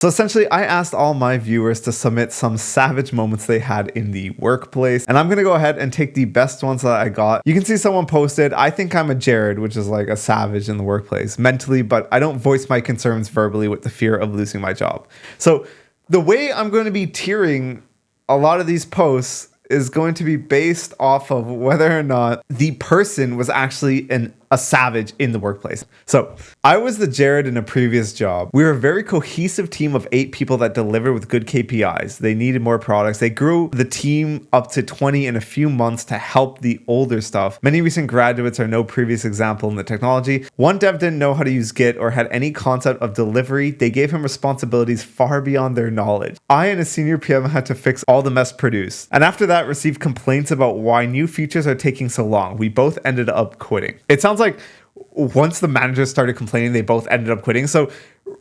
So essentially, I asked all my viewers to submit some savage moments they had in the workplace. And I'm going to go ahead and take the best ones that I got. You can see someone posted, I think I'm a Jared, which is like a savage in the workplace mentally, but I don't voice my concerns verbally with the fear of losing my job. So the way I'm going to be tiering a lot of these posts is going to be based off of whether or not the person was actually a savage in the workplace. So I was the Jared in a previous job. We were a very cohesive team of 8 people that delivered with good KPIs. They needed more products. They grew the team up to 20 in a few months to help the older stuff. Many recent graduates are no previous example in the technology. One dev didn't know how to use Git or had any concept of delivery. They gave him responsibilities far beyond their knowledge. I and a senior PM had to fix all the mess produced. And after that, received complaints about why new features are taking so long. We both ended up quitting. It sounds like once the managers started complaining, they both ended up quitting. So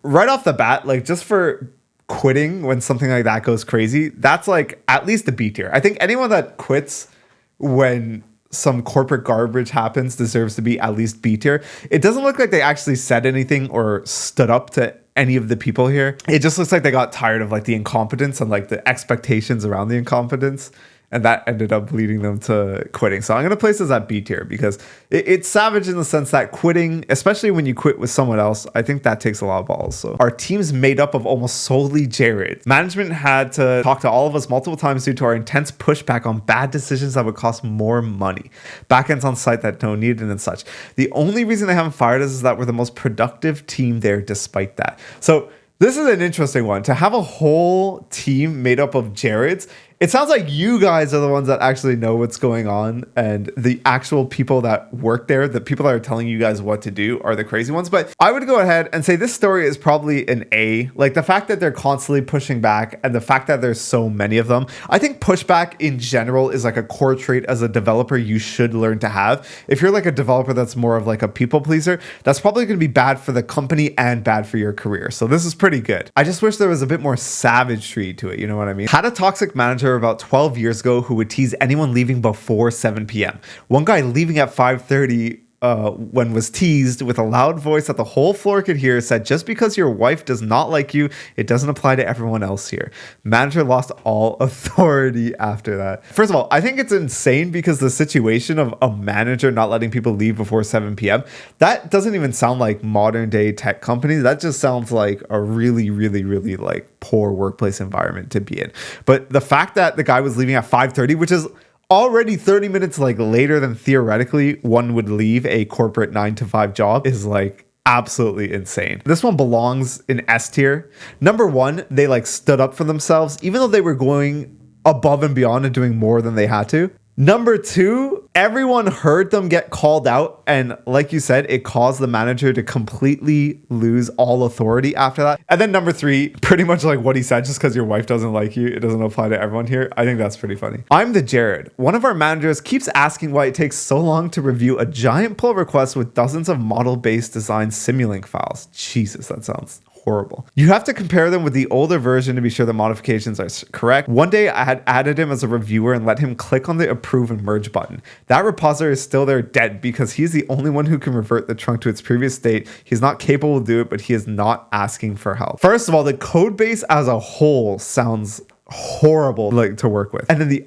right off the bat, like just for quitting when something like that goes crazy, that's like at least a B tier. I think anyone that quits when some corporate garbage happens deserves to be at least B tier. It doesn't look like they actually said anything or stood up to any of the people here. It just looks like they got tired of like the incompetence and like the expectations around the incompetence. And that ended up leading them to quitting. So I'm going to place this at B tier because it's savage in the sense that quitting, especially when you quit with someone else, I think that takes a lot of balls. So our team's made up of almost solely Jared. Management had to talk to all of us multiple times due to our intense pushback on bad decisions that would cost more money. Backends on site that don't need it and such. The only reason they haven't fired us is that we're the most productive team there despite that. So this is an interesting one. To have a whole team made up of Jareds, it sounds like you guys are the ones that actually know what's going on, and the actual people that work there, the people that are telling you guys what to do, are the crazy ones. But I would go ahead and say this story is probably an A. Like the fact that they're constantly pushing back and the fact that there's so many of them. I think pushback in general is like a core trait as a developer you should learn to have. If you're like a developer that's more of like a people pleaser, that's probably going to be bad for the company and bad for your career. So this is pretty good. I just wish there was a bit more savagery to it. You know what I mean? Had a toxic manager about 12 years ago who would tease anyone leaving before 7 p.m. One guy leaving at 5:30 when was teased with a loud voice that the whole floor could hear said, just because your wife does not like you, it doesn't apply to everyone else here. Manager lost all authority after that. First of all, I think it's insane because the situation of a manager not letting people leave before 7 p.m., that doesn't even sound like modern day tech companies. That just sounds like a really, really, really like poor workplace environment to be in. But the fact that the guy was leaving at 5:30, which is already 30 minutes like later than theoretically one would leave a corporate 9-to-5 job, is like absolutely insane. This one belongs in S tier. Number one, they like stood up for themselves, even though they were going above and beyond and doing more than they had to. Number two, everyone heard them get called out. And like you said, it caused the manager to completely lose all authority after that. And then number three, pretty much like what he said, just because your wife doesn't like you, it doesn't apply to everyone here. I think that's pretty funny. I'm the Jared. One of our managers keeps asking why it takes so long to review a giant pull request with dozens of model-based design Simulink files. Jesus, that sounds horrible. You have to compare them with the older version to be sure the modifications are correct. One day I had added him as a reviewer and let him click on the approve and merge button. That repository is still there dead because he's the only one who can revert the trunk to its previous state. He's not capable to do it, but he is not asking for help. First of all, the code base as a whole sounds horrible like to work with. And then the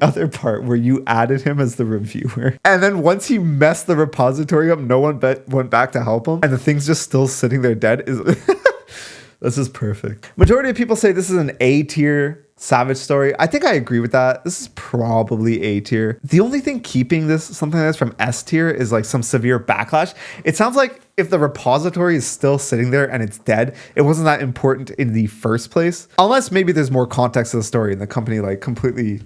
other part where you added him as the reviewer, and then once he messed the repository up, no one went back to help him, and the thing's just still sitting there dead. This is perfect. Majority of people say this is an A tier savage story. I think I agree with that. This is probably A tier. The only thing keeping this something like this from S tier is like some severe backlash. It sounds like if the repository is still sitting there and it's dead, it wasn't that important in the first place. Unless maybe there's more context to the story and the company like completely,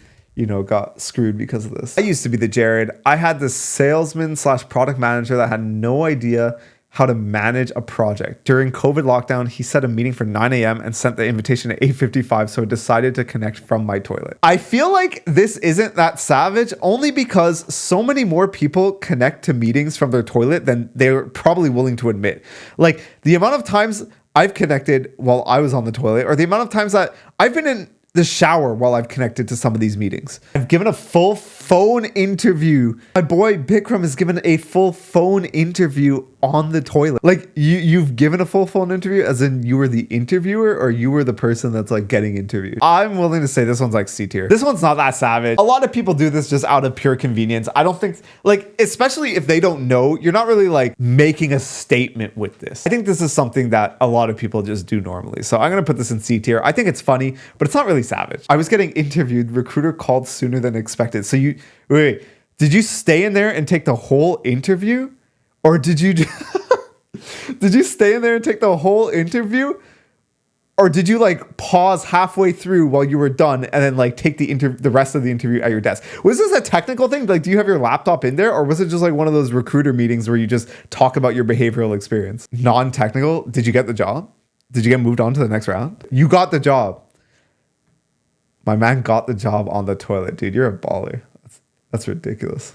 got screwed because of this. I used to be the Jared. I had this salesman / product manager that had no idea how to manage a project. During COVID lockdown, he set a meeting for 9 a.m. and sent the invitation at 8:55, so I decided to connect from my toilet. I feel like this isn't that savage only because so many more people connect to meetings from their toilet than they're probably willing to admit. Like the amount of times I've connected while I was on the toilet, or the amount of times that I've been in the shower while I've connected to some of these meetings. I've given a full phone interview. My boy Bikram has given a full phone interview on the toilet. Like you've given a full phone interview as in you were the interviewer or you were the person that's like getting interviewed. I'm willing to say this one's like C tier. This one's not that savage. A lot of people do this just out of pure convenience. I don't think like, especially if they don't know, you're not really like making a statement with this. I think this is something that a lot of people just do normally. So I'm going to put this in C tier. I think it's funny, but it's not really savage. I was getting interviewed. Recruiter called sooner than expected. So wait, did you stay in there and take the whole interview? Or did you did you stay in there and take the whole interview? Or did you like pause halfway through while you were done and then like take the rest of the interview at your desk? Was this a technical thing? Like, do you have your laptop in there? Or was it just like one of those recruiter meetings where you just talk about your behavioral experience? Non-technical. Did you get the job? Did you get moved on to the next round? You got the job. My man got the job on the toilet, dude. You're a baller. That's ridiculous.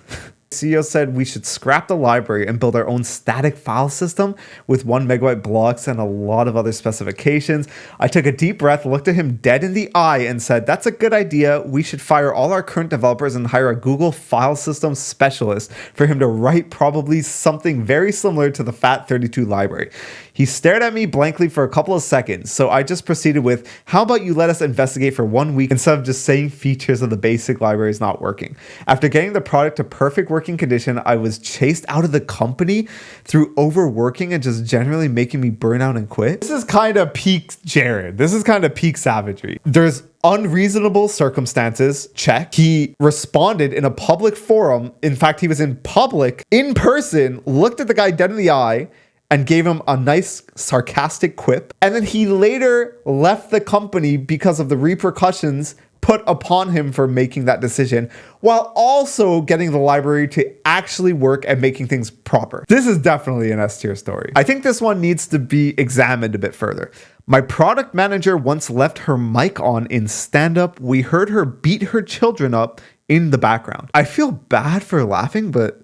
CEO said we should scrap the library and build our own static file system with 1 megabyte blocks and a lot of other specifications. I took a deep breath, looked at him dead in the eye and said, that's a good idea. We should fire all our current developers and hire a Google file system specialist for him to write probably something very similar to the FAT32 library. He stared at me blankly for a couple of seconds, so I just proceeded with, how about you let us investigate for 1 week instead of just saying features of the basic library is not working. After getting the product to perfect working condition, I was chased out of the company through overworking and just generally making me burn out and quit. This is kind of peak Jared. This is kind of peak savagery. There's unreasonable circumstances, check. He responded in a public forum. In fact, he was in public, in person, looked at the guy dead in the eye, and gave him a nice sarcastic quip. And then he later left the company because of the repercussions put upon him for making that decision, while also getting the library to actually work and making things proper. This is definitely an S tier story. I think this one needs to be examined a bit further. My product manager once left her mic on in stand-up. We heard her beat her children up in the background. I feel bad for laughing, but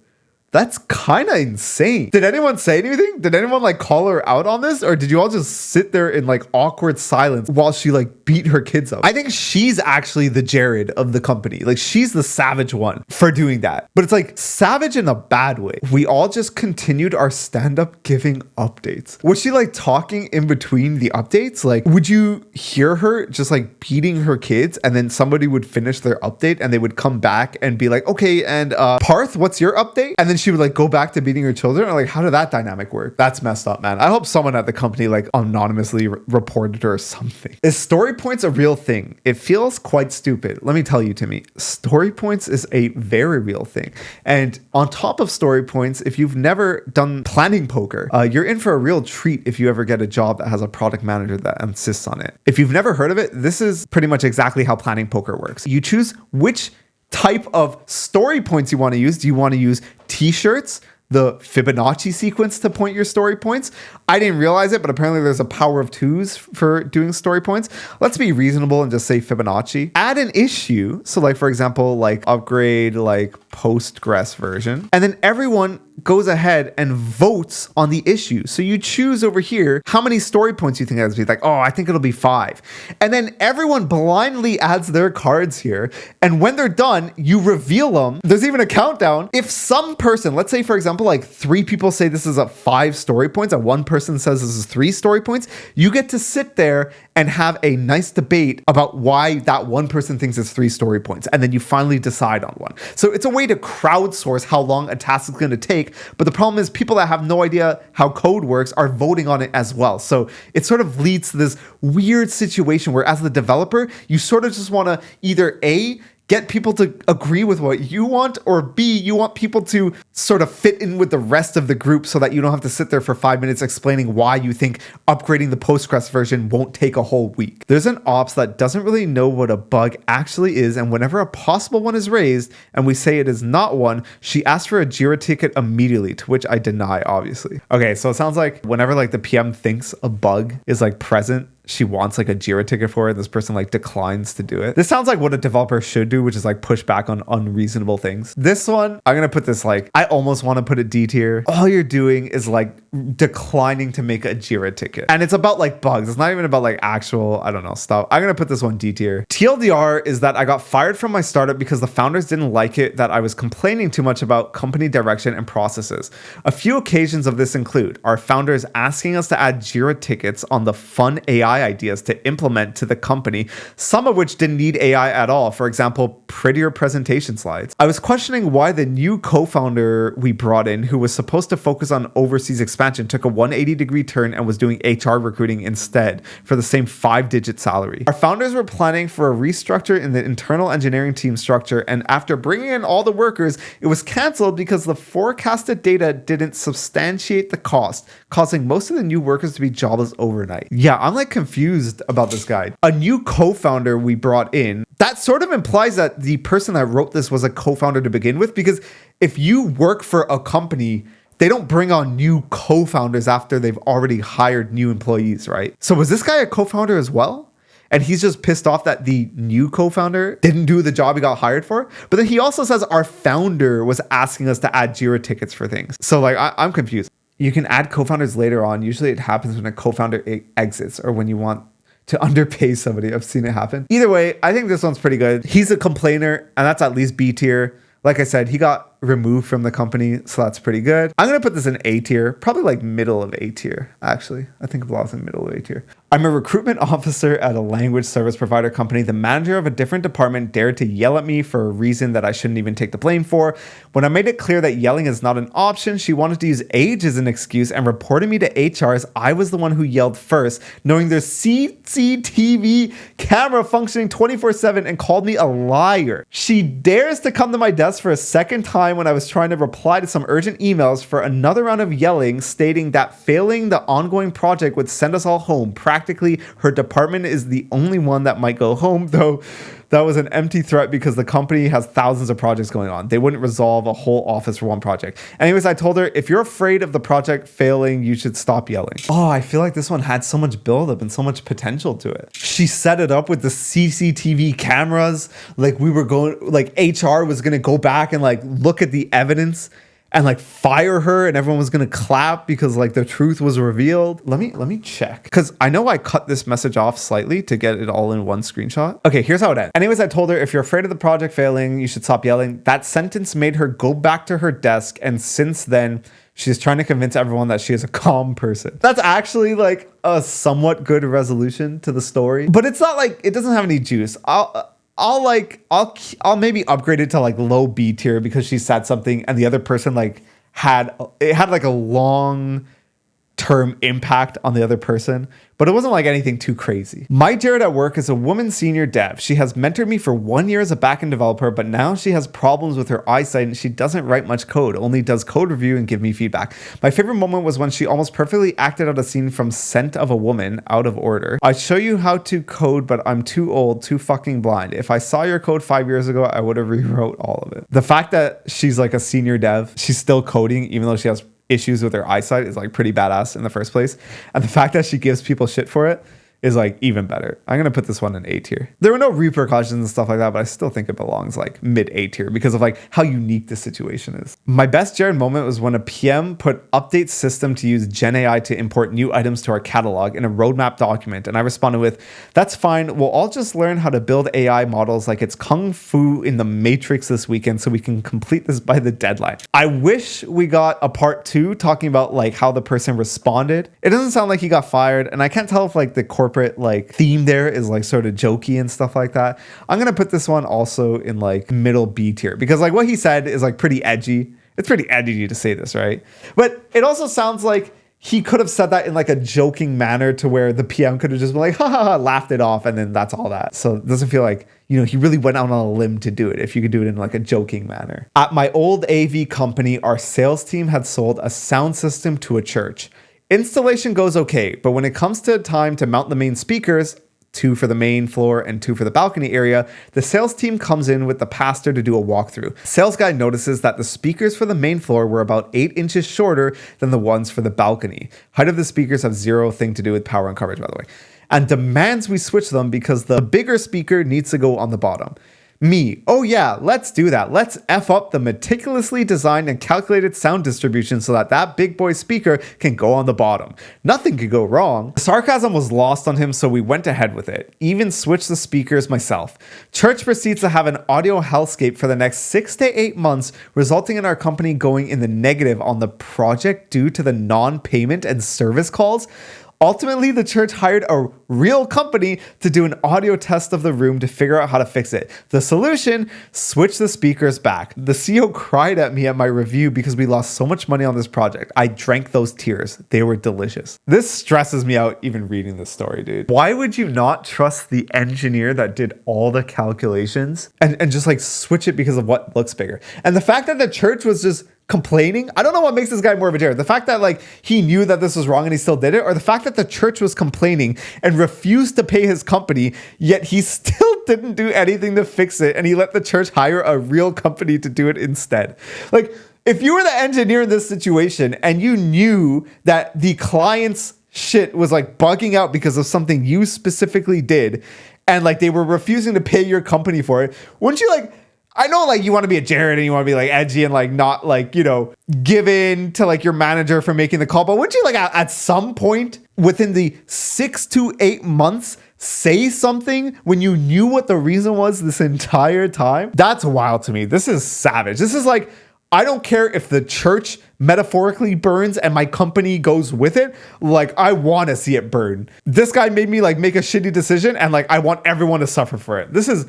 that's kind of insane. Did anyone say anything? Did anyone like call her out on this? Or did you all just sit there in like awkward silence while she like beat her kids up? I think she's actually the Jared of the company. Like she's the savage one for doing that. But it's like savage in a bad way. We all just continued our stand-up giving updates. Was she like talking in between the updates? Like would you hear her just like beating her kids and then somebody would finish their update and they would come back and be like, okay, and Parth, what's your update? And then she would like go back to beating her children, or like how did that dynamic work? That's messed up, man. I hope someone at the company like anonymously reported her or something. Is story points a real thing? It feels quite stupid. Let me tell you, Timmy, story points is a very real thing. And on top of story points, if you've never done planning poker, you're in for a real treat if you ever get a job that has a product manager that insists on it. If you've never heard of it, this is pretty much exactly how planning poker works. You choose which type of story points you want to use. Do you want to use t-shirts, the Fibonacci sequence to point your story points? I didn't realize it, but apparently there's a power of twos for doing story points. Let's be reasonable and just say Fibonacci. Add an issue. So like, for example, like upgrade like Postgres version. And then everyone goes ahead and votes on the issue. So you choose over here how many story points you think that's be like, oh, I think it'll be 5. And then everyone blindly adds their cards here. And when they're done, you reveal them. There's even a countdown. If some person, let's say for example, like 3 people say this is a 5 story points and 1 person says this is 3 story points, you get to sit there and have a nice debate about why that one person thinks it's 3 story points. And then you finally decide on one. So it's a way to crowdsource how long a task is going to take. But the problem is people that have no idea how code works are voting on it as well. So it sort of leads to this weird situation where as the developer, you sort of just want to either A, get people to agree with what you want, or B, you want people to sort of fit in with the rest of the group so that you don't have to sit there for 5 minutes explaining why you think upgrading the Postgres version won't take a whole week. There's an ops that doesn't really know what a bug actually is, and whenever a possible one is raised and we say it is not one, she asks for a Jira ticket immediately, to which I deny, obviously. Okay, so it sounds like whenever like the PM thinks a bug is like present, she wants like a Jira ticket for it. This person like declines to do it. This sounds like what a developer should do, which is like push back on unreasonable things. This one, I'm gonna put this like, I almost want to put it D tier. All you're doing is like declining to make a Jira ticket. And it's about like bugs. It's not even about like actual, I don't know, stuff. I'm gonna put this one D tier. TLDR is that I got fired from my startup because the founders didn't like it that I was complaining too much about company direction and processes. A few occasions of this include our founders asking us to add Jira tickets on the fun AI ideas to implement to the company, some of which didn't need AI at all. For example, prettier presentation slides. I was questioning why the new co-founder we brought in, who was supposed to focus on overseas expansion, took a 180-degree turn and was doing HR recruiting instead for the same 5-digit salary. Our founders were planning for a restructure in the internal engineering team structure, and after bringing in all the workers, it was canceled because the forecasted data didn't substantiate the cost, causing most of the new workers to be jobless overnight. Yeah, I'm like confused about this guy. A new co-founder we brought in, that sort of implies that the person that wrote this was a co-founder to begin with, because if you work for a company, they don't bring on new co-founders after they've already hired new employees, right? So was this guy a co-founder as well? And he's just pissed off that the new co-founder didn't do the job he got hired for. But then he also says our founder was asking us to add Jira tickets for things. So like, I'm confused. You can add co-founders later on. Usually it happens when a co-founder exits or when you want to underpay somebody. I've seen it happen. Either way, I think this one's pretty good. He's a complainer, and that's at least B tier. Like I said, he got removed from the company, so that's pretty good. I'm gonna put this in A tier, probably like middle of A tier, actually. I think it belongs in middle of A tier. I'm a recruitment officer at a language service provider company. The manager of a different department dared to yell at me for a reason that I shouldn't even take the blame for. When I made it clear that yelling is not an option, she wanted to use age as an excuse and reported me to HR as I was the one who yelled first, knowing there's CCTV camera functioning 24/7, and called me a liar. She dares to come to my desk for a second time when I was trying to reply to some urgent emails for another round of yelling, stating that failing the ongoing project would send us all home. Practically, her department is the only one that might go home, though that was an empty threat because the company has thousands of projects going on. They wouldn't resolve a whole office for one project. Anyways, I told her, if you're afraid of the project failing, you should stop yelling. Oh, I feel like this one had so much buildup and so much potential to it. She set it up with the CCTV cameras. Like we were going, like HR was going to go back and like look at the evidence and like fire her, and everyone was gonna clap because like the truth was revealed. Let me check, because I know I cut this message off slightly to get it all in one screenshot. Okay, here's how it ends. Anyways, I told her, if you're afraid of the project failing, you should stop yelling. That sentence made her go back to her desk, and since then she's trying to convince everyone that she is a calm person. That's actually like a somewhat good resolution to the story, but it's not like, it doesn't have any juice. I'll maybe upgrade it to like low B tier because she said something and the other person like had like a long term impact on the other person, but it wasn't like anything too crazy. My Jared at work is a woman senior dev. She has mentored me for 1 year as a backend developer, but now she has problems with her eyesight and she doesn't write much code, only does code review and give me feedback. My favorite moment was when she almost perfectly acted out a scene from Scent of a Woman, Out of Order. I show you how to code, but I'm too old, too fucking blind. If I saw your code 5 years ago, I would have rewrote all of it. The fact that she's like a senior dev, she's still coding, even though she has issues with her eyesight, is like pretty badass in the first place. And the fact that she gives people shit for it is like even better. I'm gonna put this one in A tier. There were no repercussions and stuff like that, but I still think it belongs like mid A tier because of like how unique the situation is. My best Jared moment was when a PM put update system to use Gen AI to import new items to our catalog in a roadmap document, and I responded with, that's fine, we'll all just learn how to build AI models like it's Kung Fu in the Matrix this weekend so we can complete this by the deadline. I wish we got a part 2 talking about like how the person responded. It doesn't sound like he got fired, and I can't tell if like the corporate like theme there is like sort of jokey and stuff like that. I'm gonna put this one also in like middle B tier because like what he said is like pretty edgy. It's pretty edgy to say this, right? But it also sounds like he could have said that in like a joking manner to where the PM could have just been like, ha ha ha, laughed it off, and then that's all that. So it doesn't feel like, you know, he really went out on a limb to do it if you could do it in like a joking manner. At my old AV company, our sales team had sold a sound system to a church. Installation goes okay, but when it comes to time to mount the main speakers, 2 for the main floor and 2 for the balcony area, the sales team comes in with the pastor to do a walkthrough. Sales guy notices that the speakers for the main floor were about 8 inches shorter than the ones for the balcony. Height of the speakers have zero thing to do with power and coverage, by the way. and demands we switch them because the bigger speaker needs to go on the bottom. Me, oh yeah, let's do that. Let's F up the meticulously designed and calculated sound distribution so that big boy speaker can go on the bottom. Nothing could go wrong. The sarcasm was lost on him, so we went ahead with it. Even switched the speakers myself. Church proceeds to have an audio hellscape for the next 6 to 8 months, resulting in our company going in the negative on the project due to the non-payment and service calls. Ultimately, the church hired a real company to do an audio test of the room to figure out how to fix it. The solution, switch the speakers back. The CEO cried at me at my review because we lost so much money on this project. I drank those tears. They were delicious. This stresses me out even reading this story, dude. Why would you not trust the engineer that did all the calculations and just like switch it because of what looks bigger? And the fact that the church was just complaining, I don't know what makes this guy more of a Jared. The fact that like he knew that this was wrong and he still did it, or the fact that the church was complaining and refused to pay his company, yet he still didn't do anything to fix it and he let the church hire a real company to do it instead. Like, if you were the engineer in this situation and you knew that the client's shit was like bugging out because of something you specifically did and like they were refusing to pay your company for it, wouldn't you like, I know like you want to be a Jared and you want to be like edgy and like not like, you know, give in to like your manager for making the call. But wouldn't you like at some point within the 6 to 8 months say something when you knew what the reason was this entire time? That's wild to me. This is savage. This is like, I don't care if the church metaphorically burns and my company goes with it. Like, I want to see it burn. This guy made me like make a shitty decision and like I want everyone to suffer for it. This is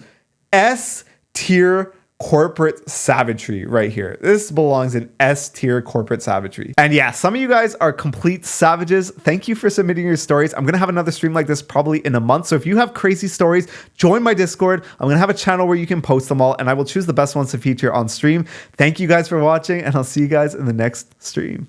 S tier corporate savagery right here. This belongs in S tier corporate savagery. And yeah, some of you guys are complete savages. Thank you for submitting your stories. I'm going to have another stream like this probably in a month. So if you have crazy stories, join my Discord. I'm going to have a channel where you can post them all and I will choose the best ones to feature on stream. Thank you guys for watching and I'll see you guys in the next stream.